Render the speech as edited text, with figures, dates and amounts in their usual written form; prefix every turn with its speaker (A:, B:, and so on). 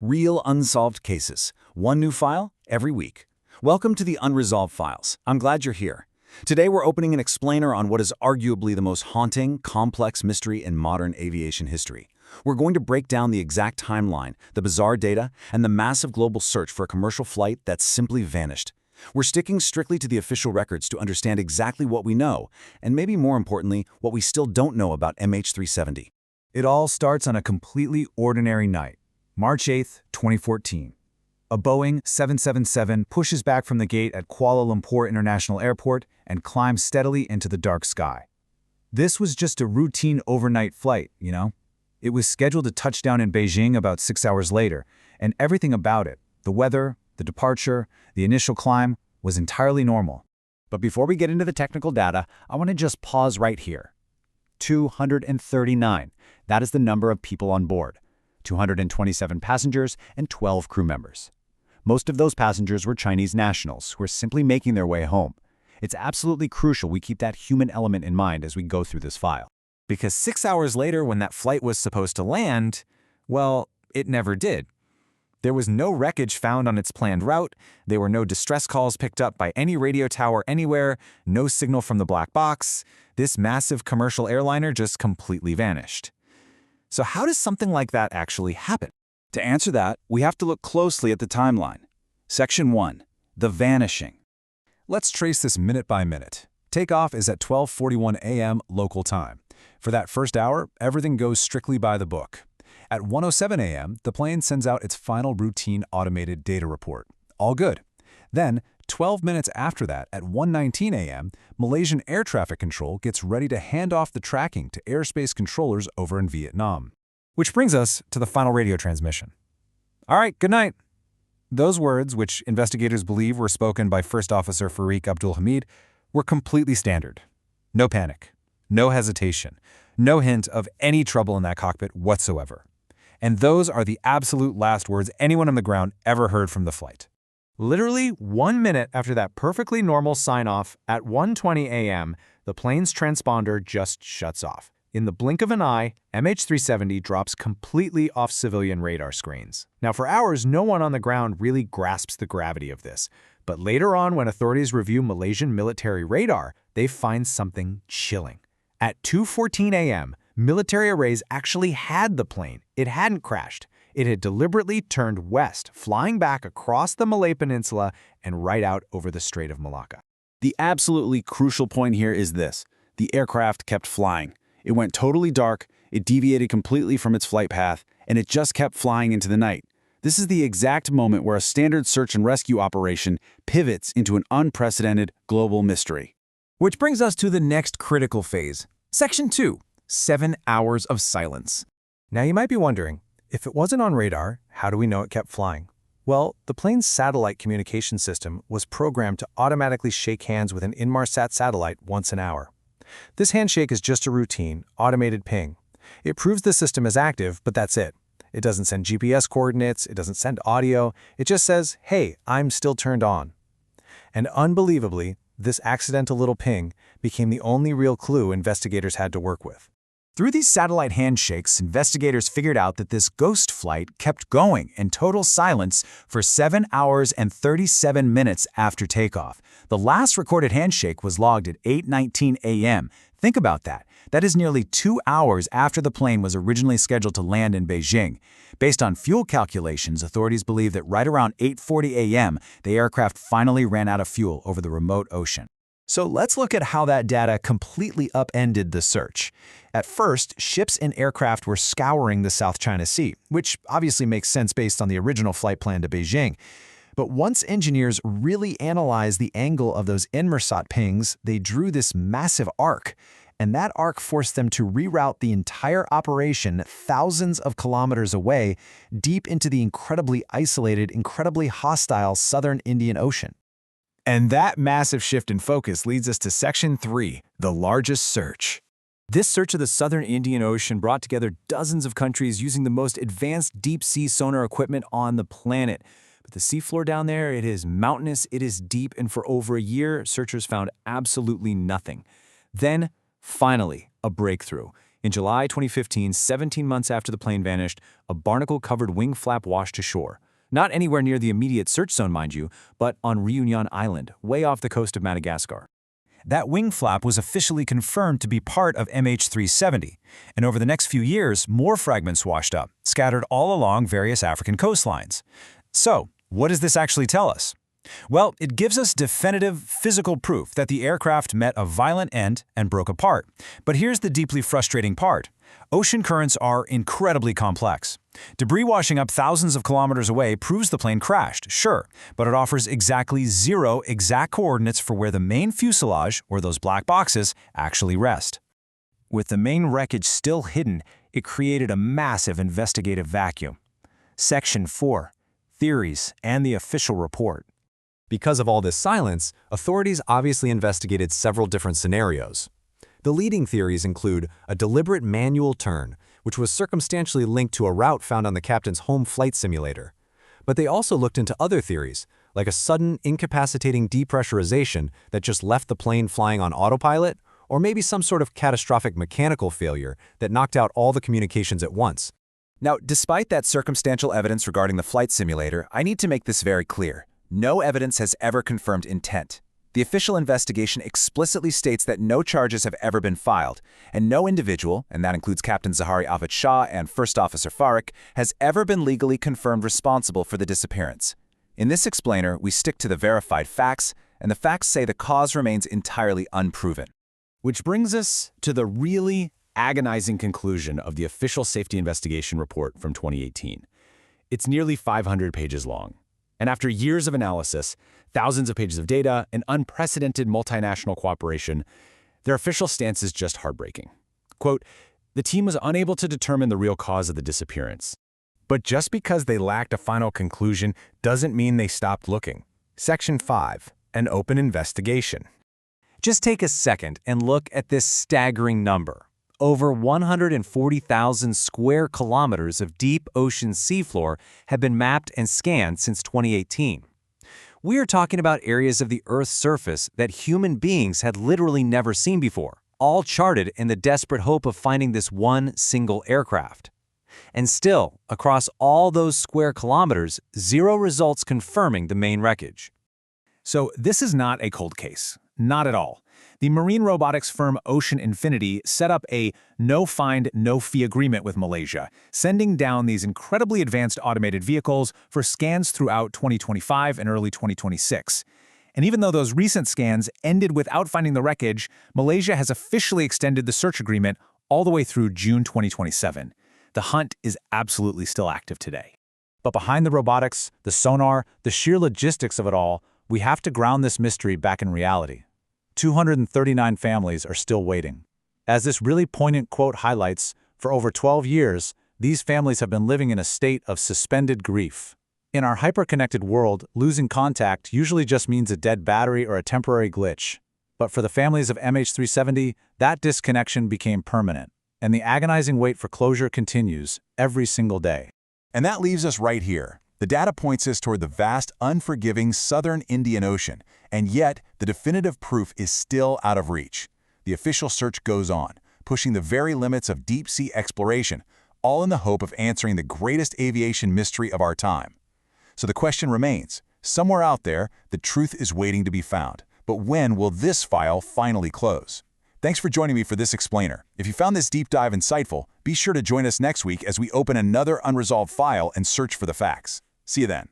A: Real unsolved cases. One new file every week. Welcome to the Unresolved Files. I'm glad you're here. Today we're opening an explainer on what is arguably the most haunting, complex mystery in modern aviation history. We're going to break down the exact timeline, the bizarre data, and the massive global search for a commercial flight that's simply vanished. We're sticking strictly to the official records to understand exactly what we know, and maybe more importantly, what we still don't know about MH370.
B: It all starts on a completely ordinary night. March 8, 2014. A Boeing 777 pushes back from the gate at Kuala Lumpur International Airport and climbs steadily into the dark sky. This was just a routine overnight flight, you know? It was scheduled to touch down in Beijing about 6 hours later, and everything about it, the weather, the departure, the initial climb, was entirely normal.
A: But before we get into the technical data, I want to just pause right here. 239. That is the number of people on board. 227 passengers and 12 crew members. Most of those passengers were Chinese nationals who were simply making their way home. It's absolutely crucial we keep that human element in mind as we go through this file.
B: Because 6 hours later, when that flight was supposed to land, well, it never did. There was no wreckage found on its planned route, there were no distress calls picked up by any radio tower anywhere, no signal from the black box. This massive commercial airliner just completely vanished. So how does something like that actually happen?
A: To answer that, we have to look closely at the timeline. Section 1. The vanishing.
B: Let's trace this minute by minute. Takeoff is at 12:41 a.m. local time. For that first hour, everything goes strictly by the book. At 1:07 a.m., the plane sends out its final routine automated data report. All good. Then, 12 minutes after that, at 1:19 a.m., Malaysian Air Traffic Control gets ready to hand off the tracking to airspace controllers over in Vietnam. Which brings us to the final radio transmission. All right, good night. Those words, which investigators believe were spoken by First Officer Farik Abdul Hamid, were completely standard. No panic, no hesitation, no hint of any trouble in that cockpit whatsoever. And those are the absolute last words anyone on the ground ever heard from the flight. Literally 1 minute after that perfectly normal sign-off, at 1:20 a.m., the plane's transponder just shuts off. In the blink of an eye, MH370 drops completely off civilian radar screens. Now, for hours, no one on the ground really grasps the gravity of this. But later on, when authorities review Malaysian military radar, they find something chilling. At 2:14 a.m., military arrays actually had the plane. It hadn't crashed. It had deliberately turned west, flying back across the Malay Peninsula and right out over the Strait of Malacca.
A: The absolutely crucial point here is this. The aircraft kept flying. It went totally dark, it deviated completely from its flight path, and it just kept flying into the night. This is the exact moment where a standard search and rescue operation pivots into an unprecedented global mystery.
B: Which brings us to the next critical phase. Section 2. 7 hours of silence. Now you might be wondering, if it wasn't on radar, how do we know it kept flying? Well, the plane's satellite communication system was programmed to automatically shake hands with an Inmarsat satellite once an hour. This handshake is just a routine, automated ping. It proves the system is active, but that's it. It doesn't send GPS coordinates, it doesn't send audio, it just says, hey, I'm still turned on. And unbelievably, this accidental little ping became the only real clue investigators had to work with. Through these satellite handshakes, investigators figured out that this ghost flight kept going in total silence for 7 hours and 37 minutes after takeoff. The last recorded handshake was logged at 8:19 a.m. Think about that. That is nearly 2 hours after the plane was originally scheduled to land in Beijing. Based on fuel calculations, authorities believe that right around 8:40 a.m., the aircraft finally ran out of fuel over the remote ocean. So let's look at how that data completely upended the search. At first, ships and aircraft were scouring the South China Sea, which obviously makes sense based on the original flight plan to Beijing. But once engineers really analyzed the angle of those Inmarsat pings, they drew this massive arc. And that arc forced them to reroute the entire operation thousands of kilometers away, deep into the incredibly isolated, incredibly hostile southern Indian Ocean. And that massive shift in focus leads us to Section 3, the largest search. This search of the southern Indian Ocean brought together dozens of countries using the most advanced deep-sea sonar equipment on the planet. But the seafloor down there, it is mountainous, it is deep, and for over a year, searchers found absolutely nothing. Then, finally, a breakthrough. In July 2015, 17 months after the plane vanished, a barnacle-covered wing flap washed ashore. Not anywhere near the immediate search zone, mind you, but on Reunion Island, way off the coast of Madagascar.
A: That wing flap was officially confirmed to be part of MH370, and over the next few years, more fragments washed up, scattered all along various African coastlines. So, what does this actually tell us? Well, it gives us definitive physical proof that the aircraft met a violent end and broke apart. But here's the deeply frustrating part. Ocean currents are incredibly complex. Debris washing up thousands of kilometers away proves the plane crashed, sure, but it offers exactly 0 exact coordinates for where the main fuselage, or those black boxes, actually rest. With the main wreckage still hidden, it created a massive investigative vacuum. Section 4. Theories and the official report.
B: Because of all this silence, authorities obviously investigated several different scenarios. The leading theories include a deliberate manual turn, which was circumstantially linked to a route found on the captain's home flight simulator. But they also looked into other theories, like a sudden, incapacitating depressurization that just left the plane flying on autopilot, or maybe some sort of catastrophic mechanical failure that knocked out all the communications at once.
A: Now, despite that circumstantial evidence regarding the flight simulator, I need to make this very clear. No evidence has ever confirmed intent. The official investigation explicitly states that no charges have ever been filed, and no individual, and that includes Captain Zahari Aved Shah and First Officer Farik, has ever been legally confirmed responsible for the disappearance. In this explainer, we stick to the verified facts, and the facts say the cause remains entirely unproven.
B: Which brings us to the really agonizing conclusion of the official safety investigation report from 2018. It's nearly 500 pages long. And after years of analysis, thousands of pages of data, and unprecedented multinational cooperation, their official stance is just heartbreaking. Quote, "The team was unable to determine the real cause of the disappearance. But just because they lacked a final conclusion doesn't mean they stopped looking." Section 5. An open investigation. Just take a second and look at this staggering number. Over 140,000 square kilometers of deep ocean seafloor have been mapped and scanned since 2018. We are talking about areas of the Earth's surface that human beings had literally never seen before, all charted in the desperate hope of finding this one single aircraft. And still, across all those square kilometers, 0 results confirming the main wreckage. So this is not a cold case. Not at all. The marine robotics firm Ocean Infinity set up a no-find, no-fee agreement with Malaysia, sending down these incredibly advanced automated vehicles for scans throughout 2025 and early 2026. And even though those recent scans ended without finding the wreckage, Malaysia has officially extended the search agreement all the way through June 2027. The hunt is absolutely still active today. But behind the robotics, the sonar, the sheer logistics of it all, we have to ground this mystery back in reality. 239 families are still waiting. As this really poignant quote highlights, for over 12 years, these families have been living in a state of suspended grief. In our hyper-connected world, losing contact usually just means a dead battery or a temporary glitch. But for the families of MH370, that disconnection became permanent, and the agonizing wait for closure continues every single day.
A: And that leaves us right here. The data points us toward the vast, unforgiving southern Indian Ocean, and yet the definitive proof is still out of reach. The official search goes on, pushing the very limits of deep-sea exploration, all in the hope of answering the greatest aviation mystery of our time. So the question remains, somewhere out there, the truth is waiting to be found. But when will this file finally close? Thanks for joining me for this explainer. If you found this deep dive insightful, be sure to join us next week as we open another unresolved file and search for the facts. See you then.